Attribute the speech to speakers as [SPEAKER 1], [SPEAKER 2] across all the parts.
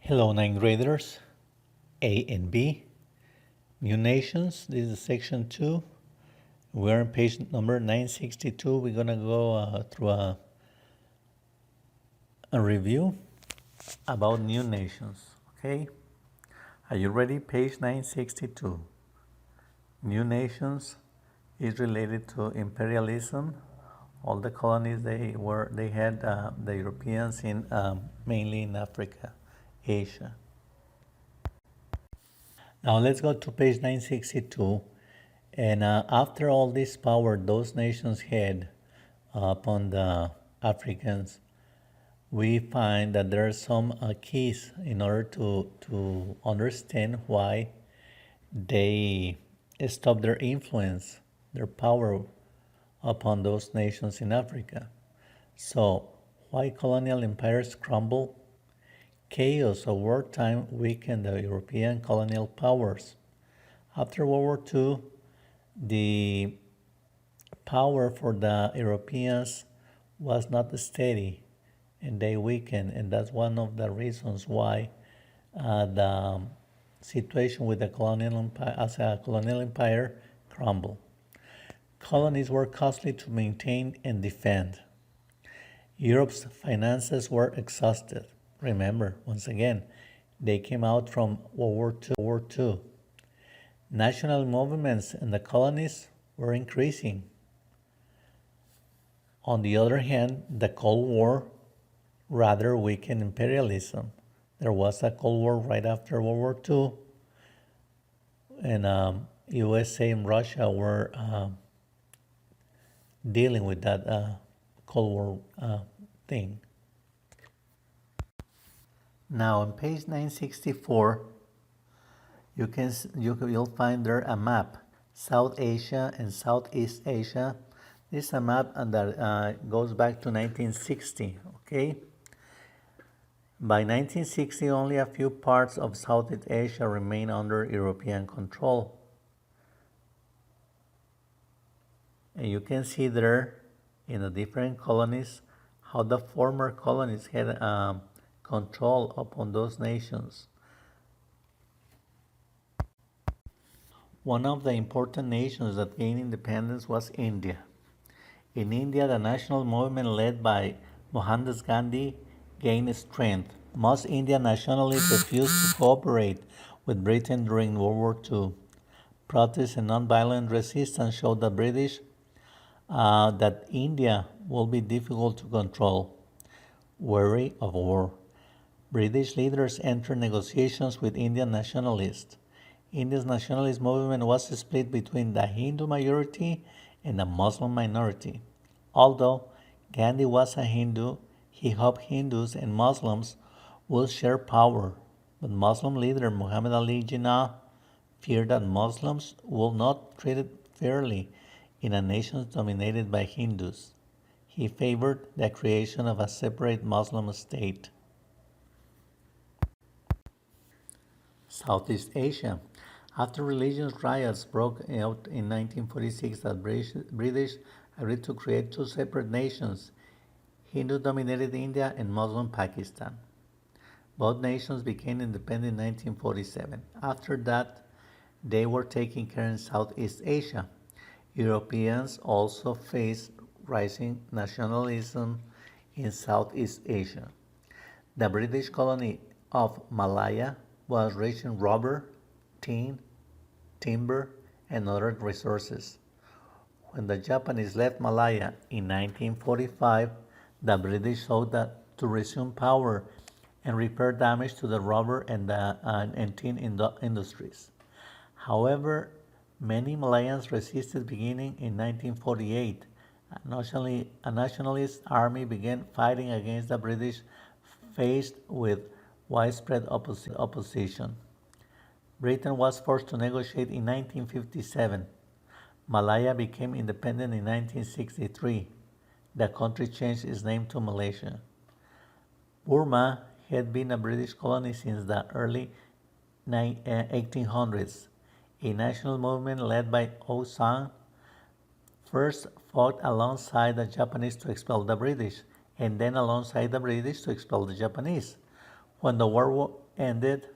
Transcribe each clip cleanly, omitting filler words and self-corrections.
[SPEAKER 1] Hello, ninth graders, A and B. New nations, this is section 2. We're on page number 962. We're going to go through a review about new nations. Okay? Are you ready? Page 962. New nations is related to imperialism. All the colonies they had the Europeans in mainly in Africa, Asia. Now let's go to page 962. And after all this power those nations had upon the Africans, we find that there are some keys in order to understand why they stopped their influence, their power upon those nations in Africa. So, why colonial empires crumble? Chaos of wartime weakened the European colonial powers. After World War II, the power for the Europeans was not steady and they weakened, and that's one of the reasons why the situation with the colonial empire, as a colonial empire, crumbled. Colonies were costly to maintain and defend. Europe's finances were exhausted. Remember, once again, they came out from World War II. National movements in the colonies were increasing. On the other hand, the Cold War rather weakened imperialism. There was a Cold War right after World War II, and USA and Russia were dealing with that Cold War thing. Now, on page 964, you'll find there a map, South Asia and Southeast Asia. This is a map that goes back to 1960. Okay. By 1960, only a few parts of Southeast Asia remained under European control. And you can see there in the different colonies how the former colonies had control upon those nations. One of the important nations that gained independence was India. In India, the national movement led by Mohandas Gandhi gained strength. Most Indian nationalists refused to cooperate with Britain during World War II. Protests and nonviolent resistance showed the British that India will be difficult to control. Wary of war, British leaders entered negotiations with Indian nationalists. India's nationalist movement was split between the Hindu majority and the Muslim minority. Although Gandhi was a Hindu, he hoped Hindus and Muslims would share power, but Muslim leader Muhammad Ali Jinnah feared that Muslims would not be treated fairly in a nation dominated by Hindus. He favored the creation of a separate Muslim state. Southeast Asia. After religious riots broke out in 1946, the British agreed to create two separate nations, Hindu-dominated India and Muslim Pakistan. Both nations became independent in 1947. After that, they were taking care in Southeast Asia. Europeans also faced rising nationalism in Southeast Asia. The British colony of Malaya was rich in rubber, tin, timber, and other resources. When the Japanese left Malaya in 1945, the British sought to resume power and repair damage to the rubber and tin industries. However, many Malayans resisted beginning in 1948. A nationalist army began fighting against the British, faced with widespread opposition. Britain was forced to negotiate in 1957. Malaya became independent in 1963. The country changed its name to Malaysia. Burma had been a British colony since the early 1800s. A national movement led by Aung San first fought alongside the Japanese to expel the British, and then alongside the British to expel the Japanese. When the war ended,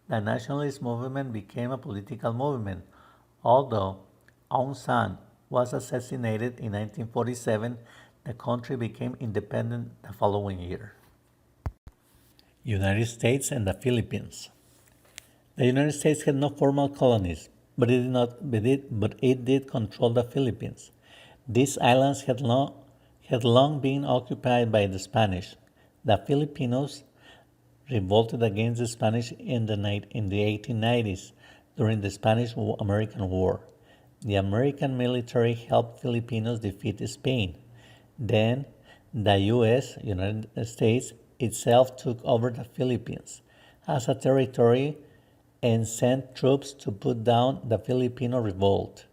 [SPEAKER 1] the nationalist movement became a political movement. Although Aung San was assassinated in 1947, the country became independent the following year. United States and the Philippines. The United States had no formal colonies, but it did control the Philippines. These islands had long been occupied by the Spanish. The Filipinos revolted against the Spanish in the 1890s during the Spanish-American War. The American military helped Filipinos defeat Spain. Then the United States itself took over the Philippines as a territory and sent troops to put down the Filipino revolt.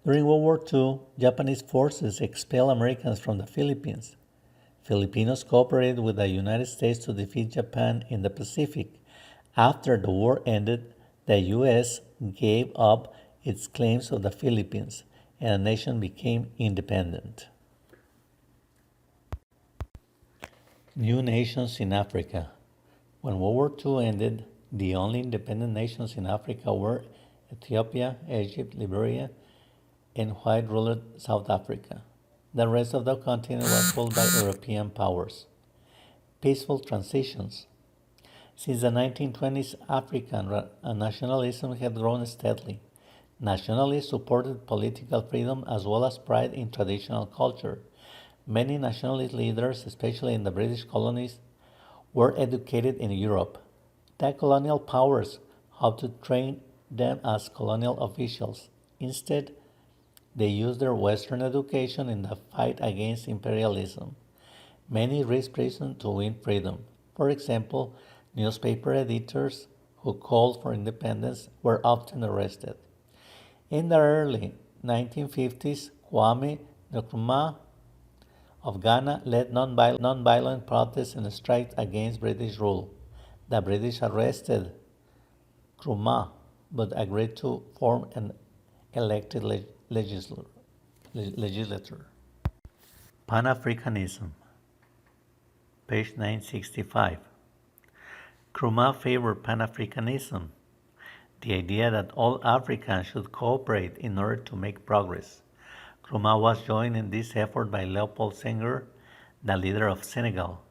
[SPEAKER 1] During World War II, Japanese forces expelled Americans from the Philippines. Filipinos cooperated with the United States to defeat Japan in the Pacific. After the war ended, the U.S. gave up its claims of the Philippines, and the nation became independent. New nations in Africa. When World War II ended, the only independent nations in Africa were Ethiopia, Egypt, Liberia, and white ruled South Africa. The rest of the continent was ruled by European powers. Peaceful transitions. Since the 1920s, African nationalism had grown steadily. Nationalists supported political freedom as well as pride in traditional culture. Many nationalist leaders, especially in the British colonies, were educated in Europe. The colonial powers hoped to train them as colonial officials. Instead, they used their Western education in the fight against imperialism. Many risked prison to win freedom. For example, newspaper editors who called for independence were often arrested. In the early 1950s, Kwame Nkrumah of Ghana led nonviolent protests and strikes against British rule. The British arrested Nkrumah but agreed to form an elected legislature. Pan-Africanism, page 965. Nkrumah favored Pan-Africanism, the idea that all Africans should cooperate in order to make progress. Nkrumah was joined in this effort by Leopold Senghor, the leader of Senegal.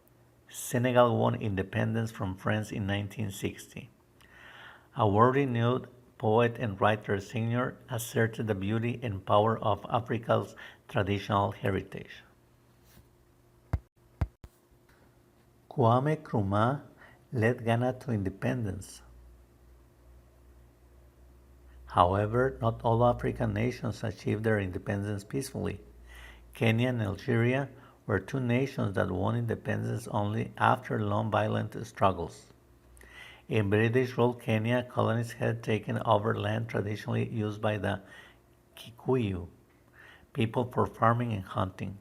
[SPEAKER 1] Senegal won independence from France in 1960. A world-renowned poet and writer, Senghor asserted the beauty and power of Africa's traditional heritage. Kwame Nkrumah led Ghana to independence. However, not all African nations achieved their independence peacefully. Kenya and Algeria were two nations that won independence only after long violent struggles. In British-ruled Kenya, colonists had taken over land traditionally used by the Kikuyu people for farming and hunting.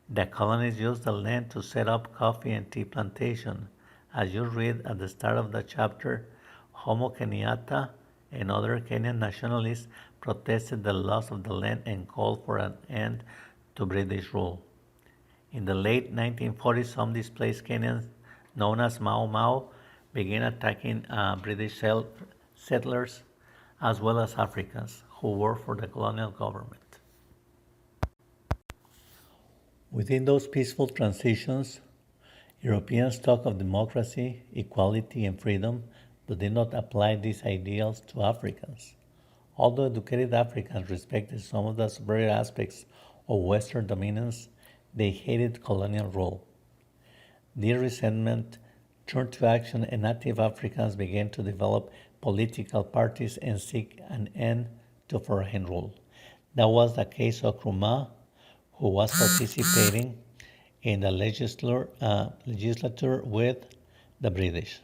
[SPEAKER 1] The colonists used the land to set up coffee and tea plantations. As you read at the start of the chapter, Jomo Kenyatta and other Kenyan nationalists protested the loss of the land and called for an end to British rule. In the late 1940s, some displaced Kenyans, known as Mau Mau, began attacking British settlers as well as Africans who worked for the colonial government. Within those peaceful transitions, Europeans talk of democracy, equality, and freedom, but did not apply these ideals to Africans. Although educated Africans respected some of the superior aspects of Western dominance, they hated colonial rule. Their resentment turned to action, and native Africans began to develop political parties and seek an end to foreign rule. That was the case of Nkrumah, who was participating in the legislature with the British.